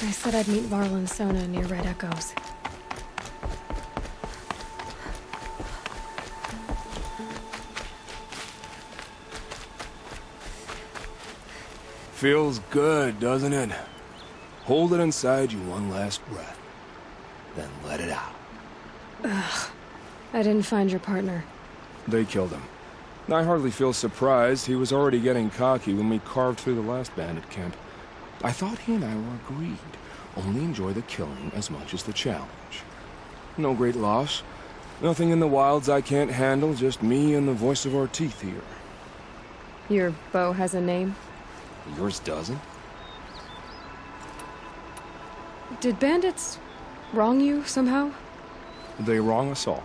I said I'd meet Varl and Sona near Red Echoes. Feels good, doesn't it? Hold it inside you one last breath. Then let it out. Ugh. I didn't find your partner. They killed him. I hardly feel surprised. He was already getting cocky when we carved through the last bandit camp. I thought he and I were agreed. Only enjoy the killing as much as the challenge. No great loss. Nothing in the wilds I can't handle, just me and the voice of our teeth here. Your bow has a name? Yours doesn't? Did bandits wrong you somehow? They wrong us all.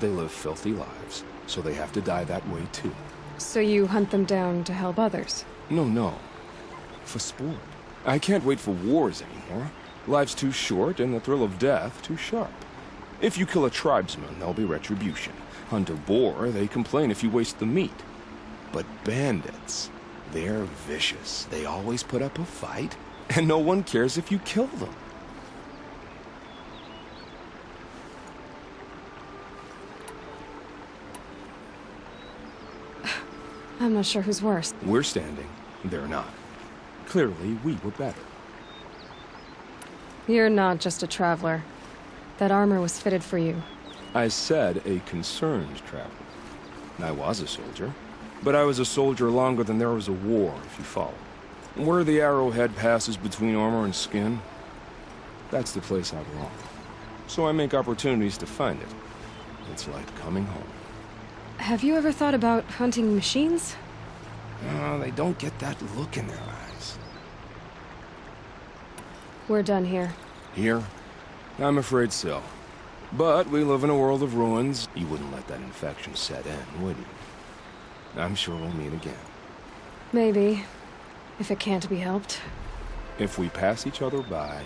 They live filthy lives, so they have to die that way too. So you hunt them down to help others? No. For sport. I can't wait for wars anymore. Life's too short and the thrill of death too sharp. If you kill a tribesman, there'll be retribution. Hunt a boar, they complain if you waste the meat. But bandits, they're vicious. They always put up a fight, and no one cares if you kill them. I'm not sure who's worse. We're standing, they're not. Clearly, we were better. You're not just a traveler. That armor was fitted for you. I said a concerned traveler. I was a soldier, but I was a soldier longer than there was a war, if you follow. Where the arrowhead passes between armor and skin, that's the place I belong. So I make opportunities to find it. It's like coming home. Have you ever thought about hunting machines? They don't get that look in their eyes. We're done here. Here? I'm afraid so. But we live in a world of ruins. You wouldn't let that infection set in, would you? I'm sure we'll meet again. Maybe. If it can't be helped. If we pass each other by,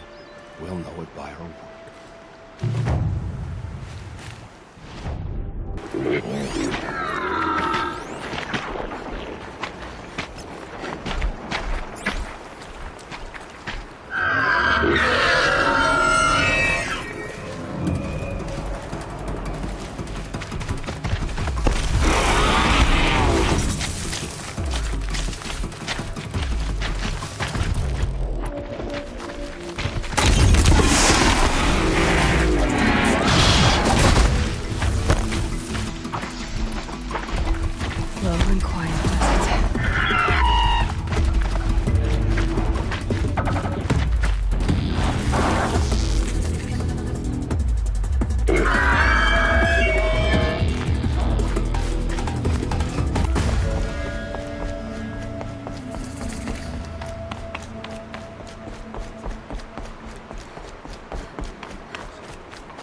we'll know it by our work.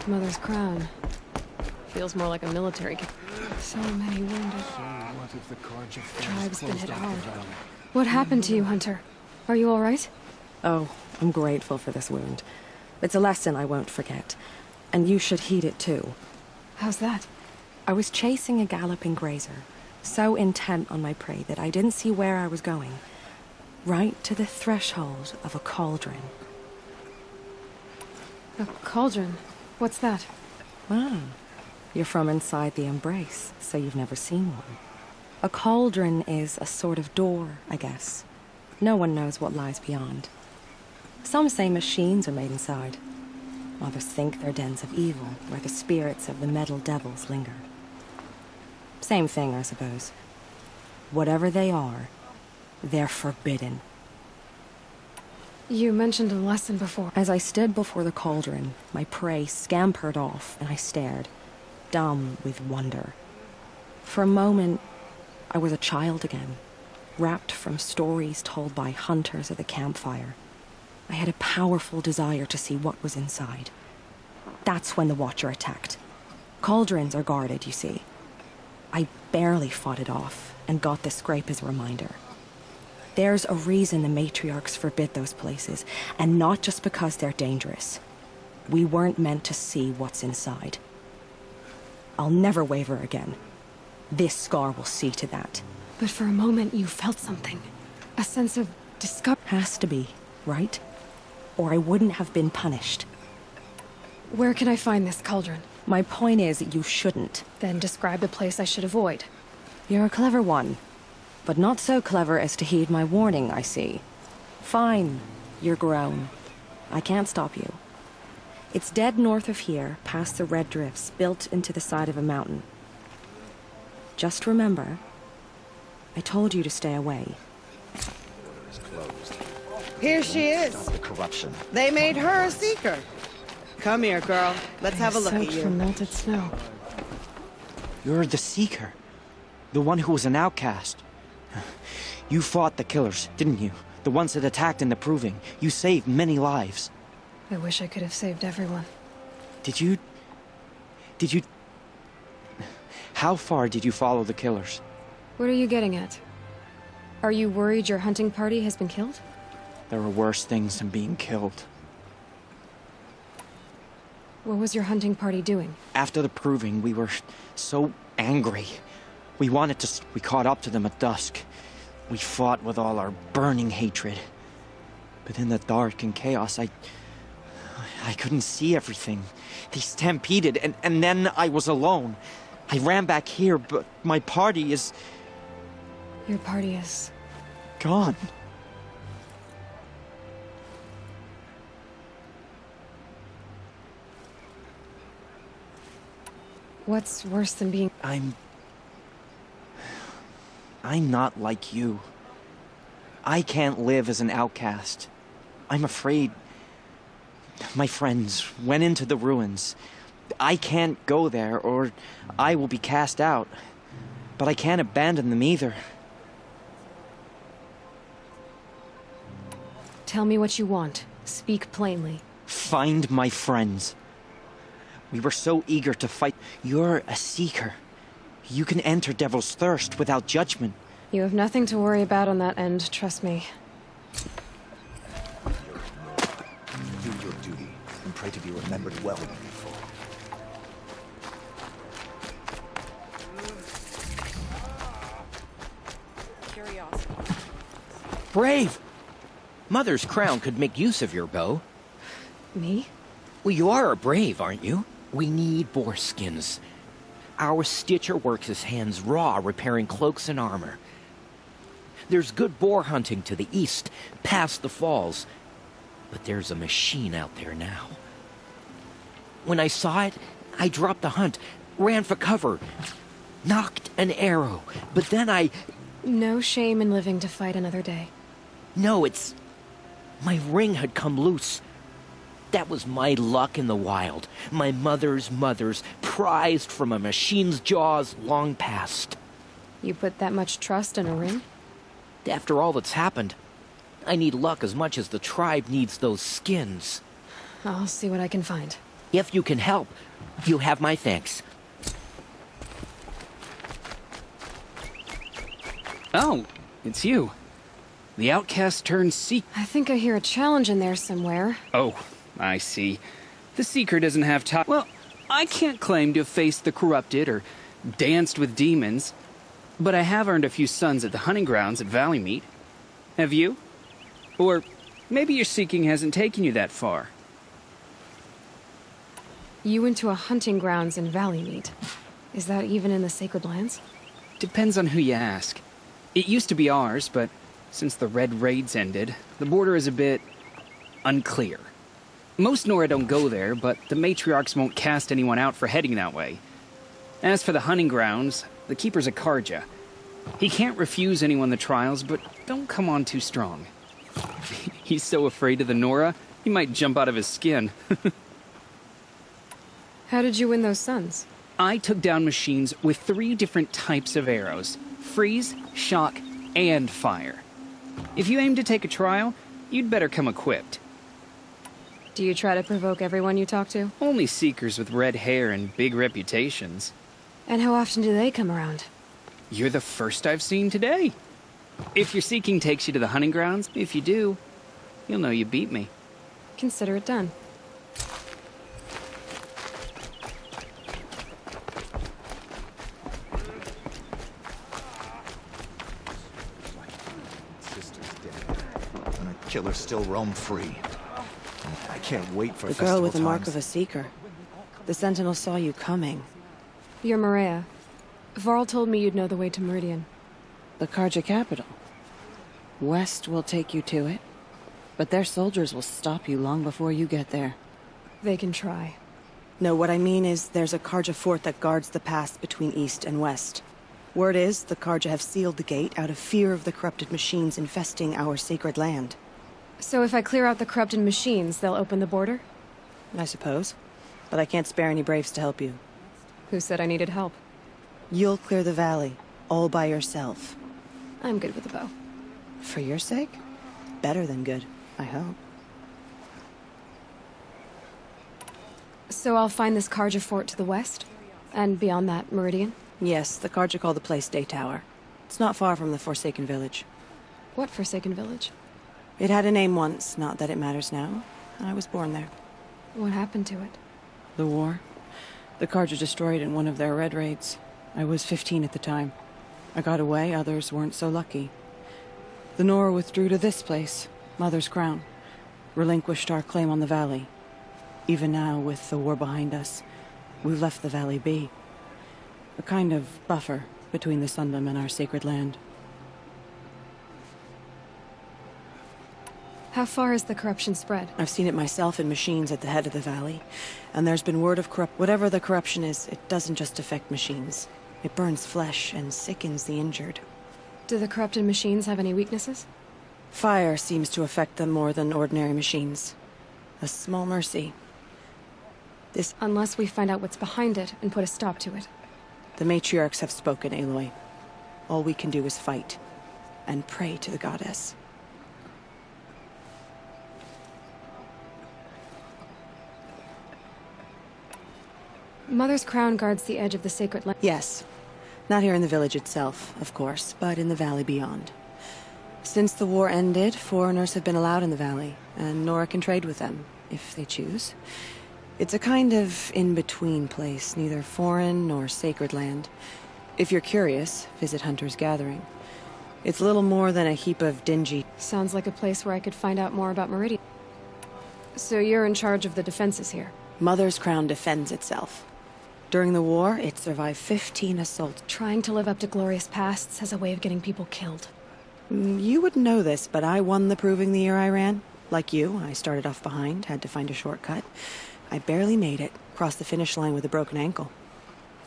Mother's crown. Feels more like a military camp. So many wounded. Tribe's been hit hard. What happened to you, Hunter? Are you all right? Oh, I'm grateful for this wound. It's a lesson I won't forget. And you should heed it too. How's that? I was chasing a galloping grazer, so intent on my prey that I didn't see where I was going. Right to the threshold of a cauldron. A cauldron? What's that? Ah, you're from inside the Embrace, so you've never seen one. A cauldron is a sort of door, I guess. No one knows what lies beyond. Some say machines are made inside. Others think they're dens of evil, where the spirits of the metal devils linger. Same thing, I suppose. Whatever they are, they're forbidden. You mentioned a lesson before. As I stood before the cauldron, my prey scampered off, and I stared, dumb with wonder. For a moment, I was a child again, wrapped from stories told by hunters at the campfire. I had a powerful desire to see what was inside. That's when the Watcher attacked. Cauldrons are guarded, you see. I barely fought it off, and got the scrape as a reminder. There's a reason the matriarchs forbid those places, and not just because they're dangerous. We weren't meant to see what's inside. I'll never waver again. This scar will see to that. But for a moment you felt something. A sense of discovery. Has to be, right? or I wouldn't have been punished. Where can I find this cauldron? My point is, you shouldn't. Then describe the place I should avoid. You're a clever one, but not so clever as to heed my warning, I see. Fine, you're grown. I can't stop you. It's dead north of here, past the red drifts, built into the side of a mountain. Just remember, I told you to stay away. Here she is. Stop the corruption. They made her a seeker. Come here, girl. Let's have a look at Soaked you. from melted snow. You're the Seeker. The one who was an outcast. You fought the killers, didn't you? The ones that attacked in the Proving. You saved many lives. I wish I could have saved everyone. Did you... How far did you follow the killers? What are you getting at? Are you worried your hunting party has been killed? There were worse things than being killed. What was your hunting party doing? After the Proving, we were so angry. We caught up to them at dusk. We fought with all our burning hatred. But in the dark and chaos, I couldn't see everything. They stampeded, and then I was alone. I ran back here, but my party is... Your party is... gone. What's worse than being... I'm not like you. I can't live as an outcast. I'm afraid... My friends went into the ruins. I can't go there, or I will be cast out. But I can't abandon them either. Tell me what you want. Speak plainly. Find my friends. We were so eager to fight. You're a seeker. You can enter Devil's Thirst without judgment. You have nothing to worry about on that end, trust me. Do your duty, and pray to be remembered well when you fall. Brave! Mother's crown could make use of your bow. Me? Well, you are a brave, aren't you? We need boar skins. Our stitcher works his hands raw repairing cloaks and armor. There's good boar hunting to the east, past the falls. But there's a machine out there now. When I saw it, I dropped the hunt, ran for cover, knocked an arrow, but then I... No shame in living to fight another day. No, it's... My ring had come loose. That was my luck in the wild. My mother's prized from a machine's jaws long past. You put that much trust in a ring? After all that's happened, I need luck as much as the tribe needs those skins. I'll see what I can find. If you can help, you have my thanks. Oh, it's you. The outcast turned seeker. I think I hear a challenge in there somewhere. Oh, I see. The seeker doesn't have time. Well, I can't claim to have faced the corrupted or danced with demons, but I have earned a few suns at the hunting grounds at Valley Meet. Have you? Or maybe your seeking hasn't taken you that far. You went to a hunting grounds in Valley Meet. Is that even in the Sacred Lands? Depends on who you ask. It used to be ours, but since the Red Raids ended, the border is a bit unclear. Most Nora don't go there, but the matriarchs won't cast anyone out for heading that way. As for the hunting grounds, the keeper's a Karja. He can't refuse anyone the trials, but don't come on too strong. He's so afraid of the Nora, he might jump out of his skin. How did you win those suns? I took down machines with 3 different types of arrows: freeze, shock, and fire. If you aim to take a trial, you'd better come equipped. Do you try to provoke everyone you talk to? Only seekers with red hair and big reputations. And how often do they come around? You're the first I've seen today. If your seeking takes you to the hunting grounds, if you do, you'll know you beat me. Consider it done. Sister's dead. And her killers still roam free. can't wait for The festival girl with the mark times. of a seeker. The Sentinel saw you coming. You're Maria. Varl told me you'd know the way to Meridian. The Karja capital. West will take you to it, but their soldiers will stop you long before you get there. They can try. No, what I mean is there's a Karja fort that guards the pass between east and west. Word is the Karja have sealed the gate out of fear of the corrupted machines infesting our sacred land. So if I clear out the corrupted machines, they'll open the border? I suppose. But I can't spare any braves to help you. Who said I needed help? You'll clear the valley, all by yourself. I'm good with a bow. For your sake? Better than good, I hope. So I'll find this Karja fort to the west? And beyond that, Meridian? Yes, the Karja call the place Day Tower. It's not far from the Forsaken Village. What Forsaken Village? It had a name once, not that it matters now. I was born there. What happened to it? The war. The Karja destroyed in one of their red raids. I was 15 at the time. I got away, others weren't so lucky. The Nora withdrew to this place, Mother's Crown. Relinquished our claim on the valley. Even now, with the war behind us, we've left the valley be. A kind of buffer between the Sundom and our sacred land. How far has the corruption spread? I've seen it myself in machines at the head of the valley. And there's been word of whatever the corruption is, it doesn't just affect machines. It burns flesh and sickens the injured. Do the corrupted machines have any weaknesses? Fire seems to affect them more than ordinary machines. A small mercy. Unless we find out what's behind it and put a stop to it. The matriarchs have spoken, Aloy. All we can do is fight. And pray to the goddess. Mother's Crown guards the edge of the sacred land. Yes. Not here in the village itself, of course, but in the valley beyond. Since the war ended, foreigners have been allowed in the valley, and Nora can trade with them, if they choose. It's a kind of in-between place, neither foreign nor sacred land. If you're curious, visit Hunter's Gathering. It's little more than a heap of dingy... Sounds like a place where I could find out more about Meridian. So you're in charge of the defenses here? Mother's Crown defends itself. During the war, it survived 15 assaults. Trying to live up to glorious pasts has a way of getting people killed. You wouldn't know this, but I won the proving the year I ran. Like you, I started off behind, had to find a shortcut. I barely made it, crossed the finish line with a broken ankle.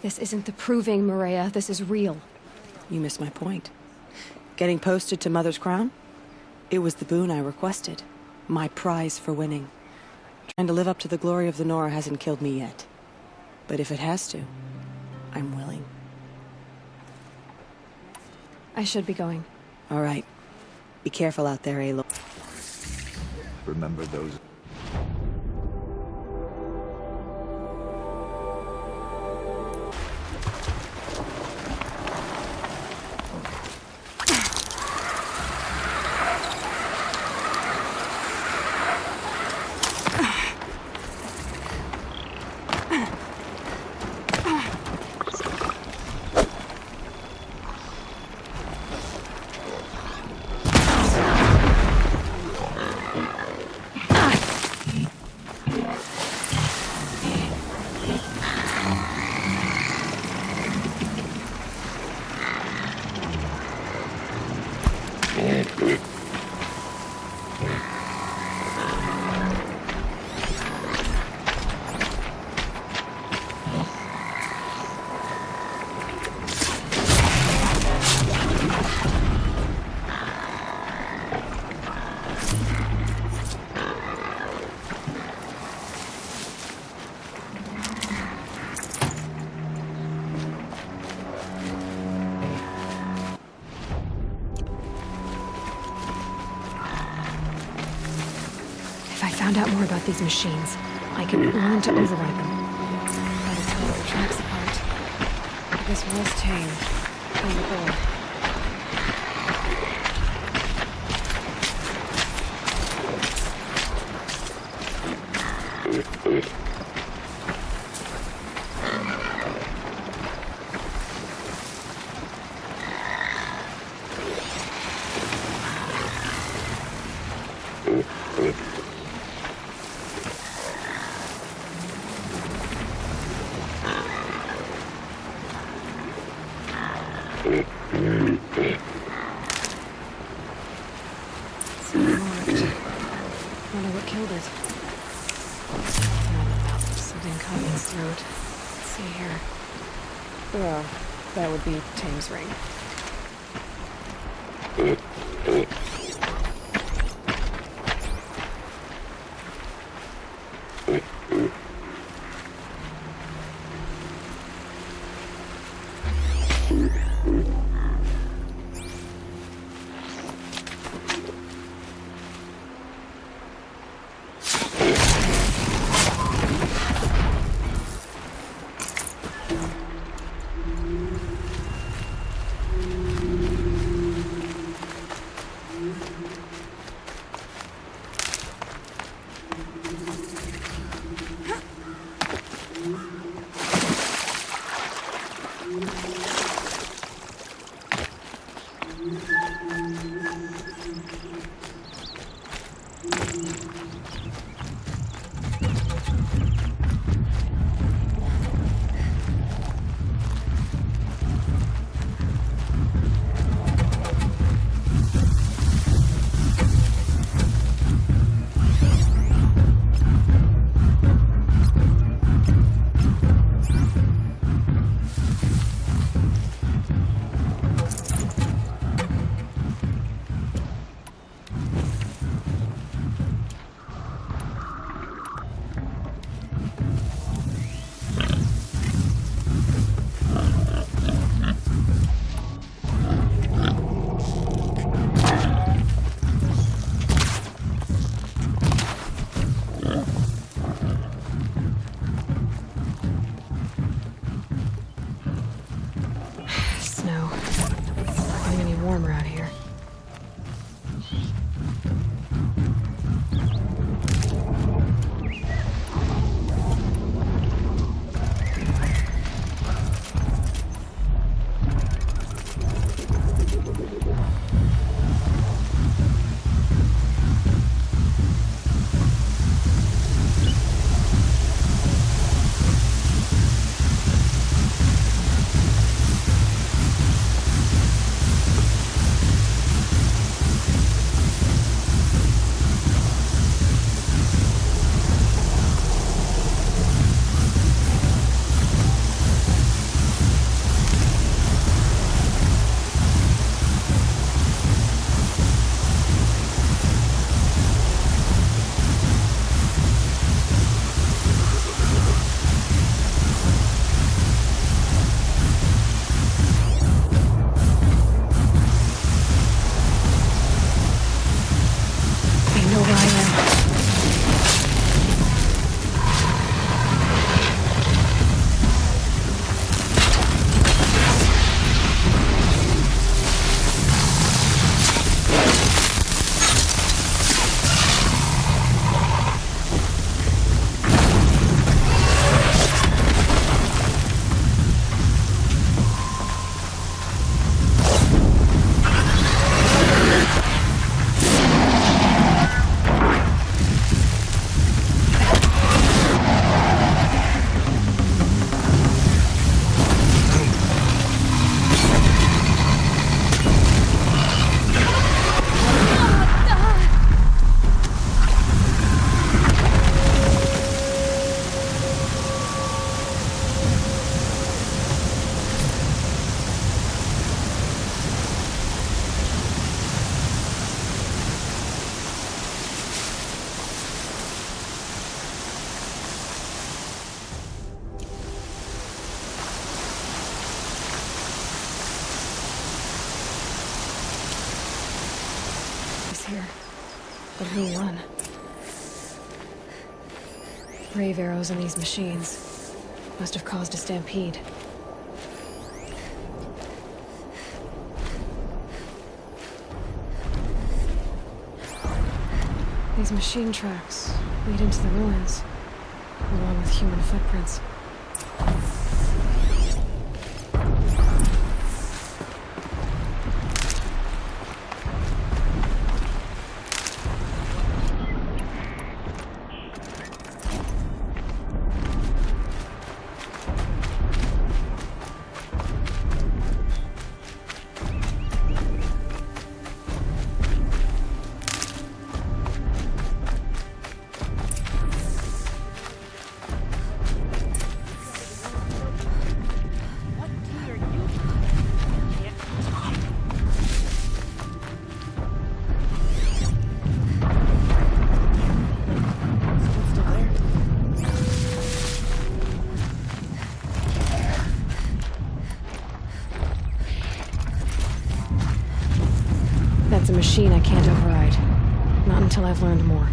This isn't the proving, Maria. This is real. You missed my point. Getting posted to Mother's Crown? It was the boon I requested. My prize for winning. Trying to live up to the glory of the Nora hasn't killed me yet. But if it has to, I'm willing. I should be going. All right. Be careful out there, Aloy. Remember those... If I found out more about these machines, I could learn to override them. Gotta tell the tracks apart. This was tame. On the board. It's not marked. Wonder what killed it. Another mouth of something cut in its throat. Let's see here. Well, that would be Tame's ring. Warmer out here. Here. But who won? Brave arrows in these machines must have caused a stampede. These machine tracks lead into the ruins, along with human footprints. machine I can't override. Not until I've learned more.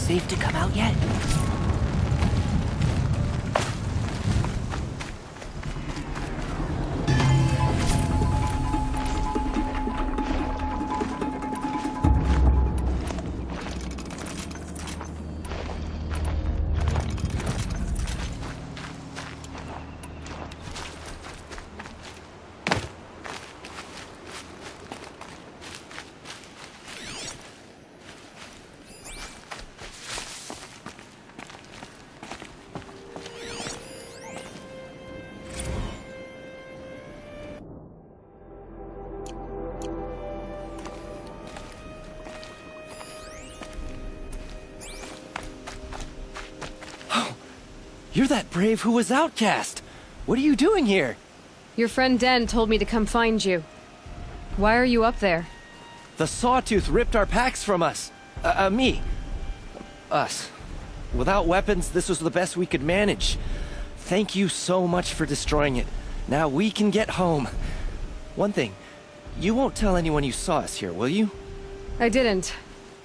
Safe to come out yet? You're that brave who was outcast. What are you doing here? Your friend Den told me to come find you. Why are you up there? The Sawtooth ripped our packs from us. Me. Us. Without weapons, this was the best we could manage. Thank you so much for destroying it. Now we can get home. One thing, you won't tell anyone you saw us here, will you? I didn't.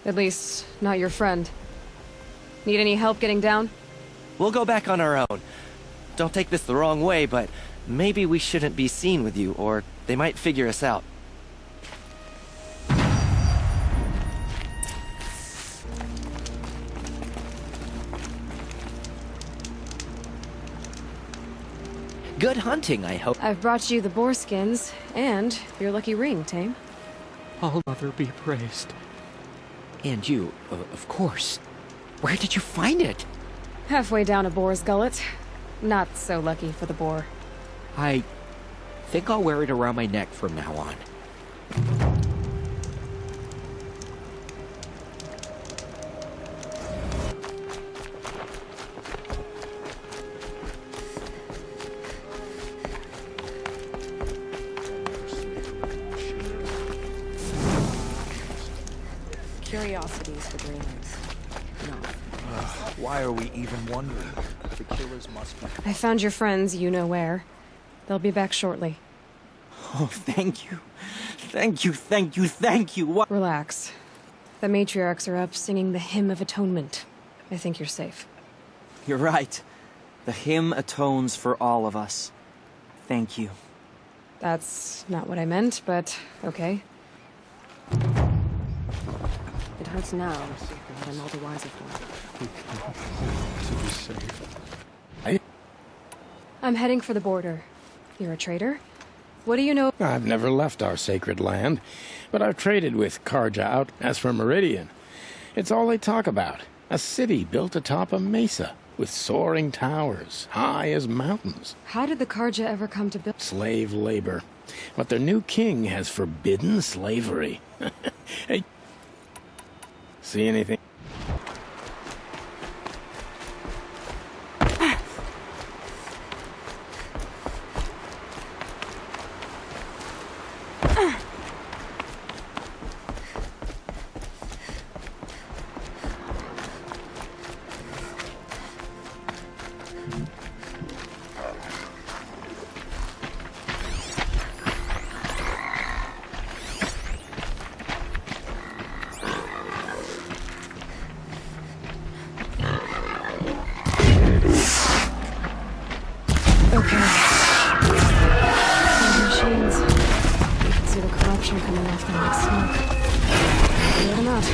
At least, not your friend. Need any help getting down? We'll go back on our own. Don't take this the wrong way, but maybe we shouldn't be seen with you, or they might figure us out. Good hunting, I hope. I've brought you the boar skins, and your lucky ring, Tame. All Mother be praised. And you, of course. Where did you find it? Halfway down a boar's gullet. Not so lucky for the boar. I think I'll wear it around my neck from now on. Curiosities for dreamers. No. Why are we even wondering? The killers must be... I found your friends, you know where. They'll be back shortly. Oh, thank you. Thank you, thank you, thank you. What? Relax. The matriarchs are up singing the Hymn of Atonement. I think you're safe. You're right. The hymn atones for all of us. Thank you. That's not what I meant, but okay. It hurts now, but I'm all the wiser for it. To be safe. I'm heading for the border. You're a trader? What do you know? I've never left our sacred land, but I've traded with Karja out as for Meridian. It's all they talk about. A city built atop a mesa, with soaring towers, high as mountains. How did the Karja ever come to build? Slave labor. But their new king has forbidden slavery. Hey, see anything? Okay. Those machines. You can see the corruption coming off them like smoke. Let them out.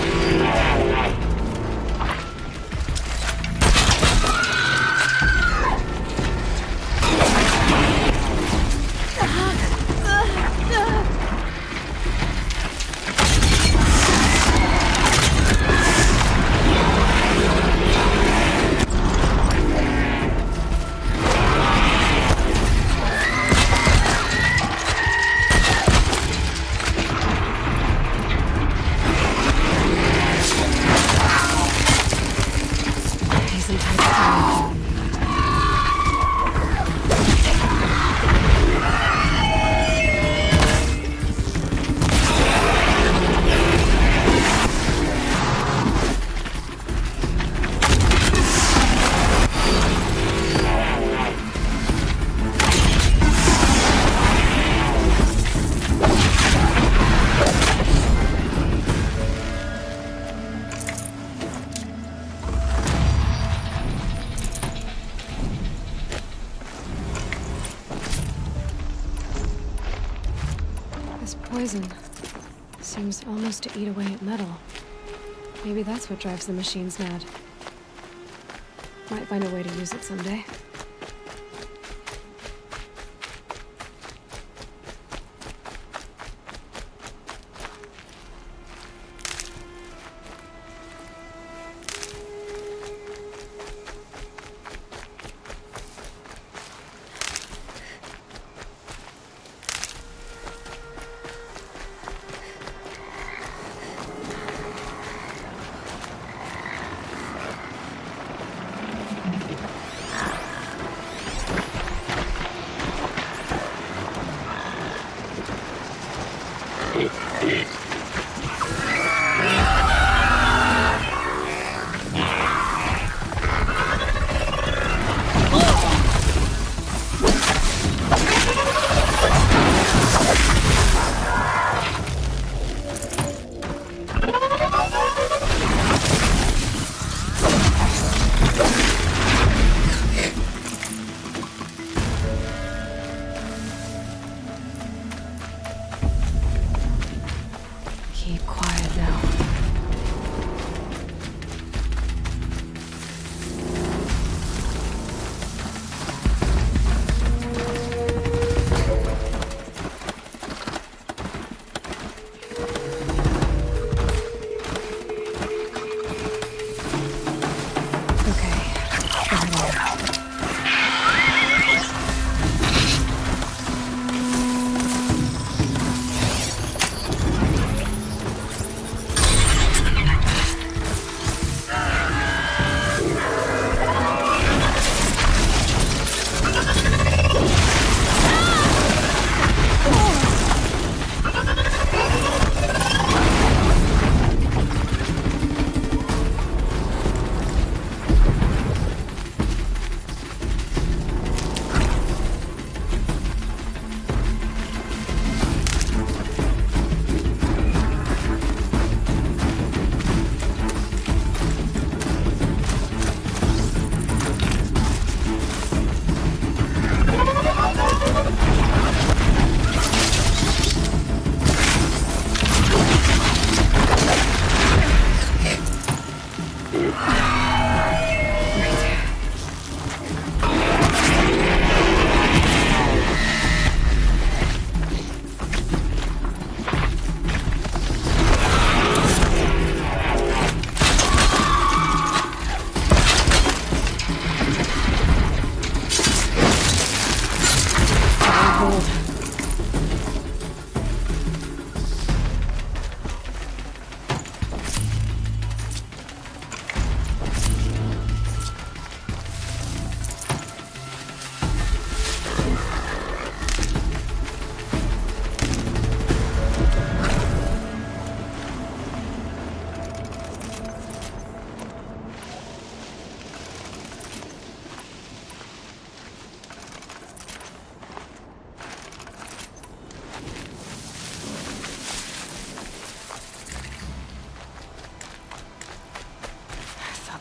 This poison seems almost to eat away at metal. Maybe that's what drives the machines mad. Might find a way to use it someday.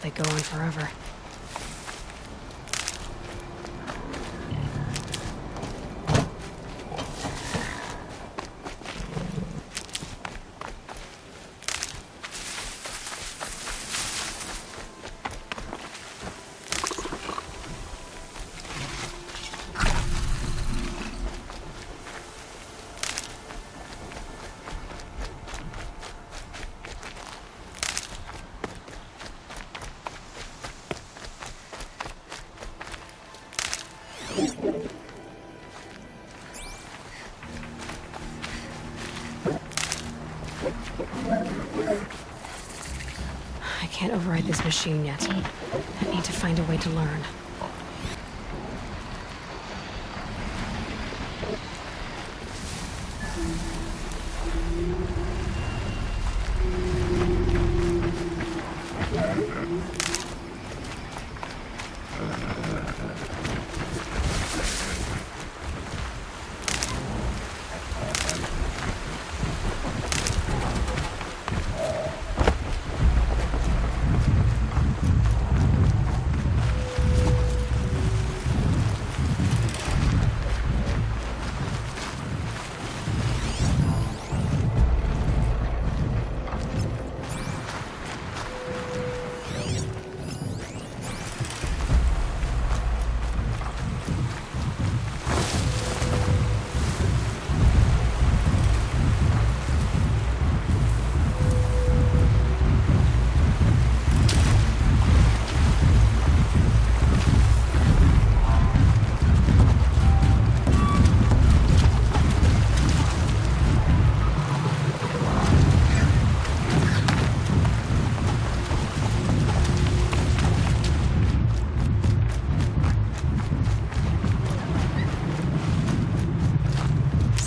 they go on forever. I can't override this machine yet. I need to find a way to learn.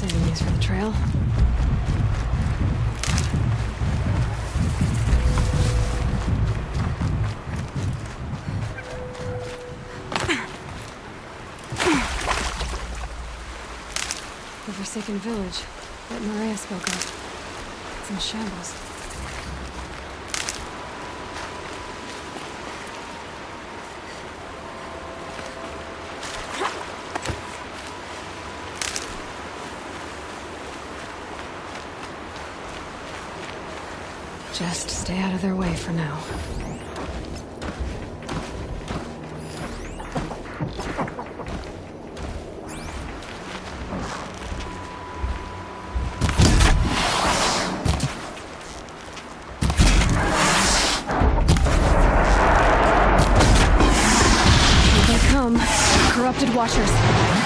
Saving these for the trail. The forsaken village that Maria spoke of. It's in shambles. Just stay out of their way for now. Here they come, corrupted watchers.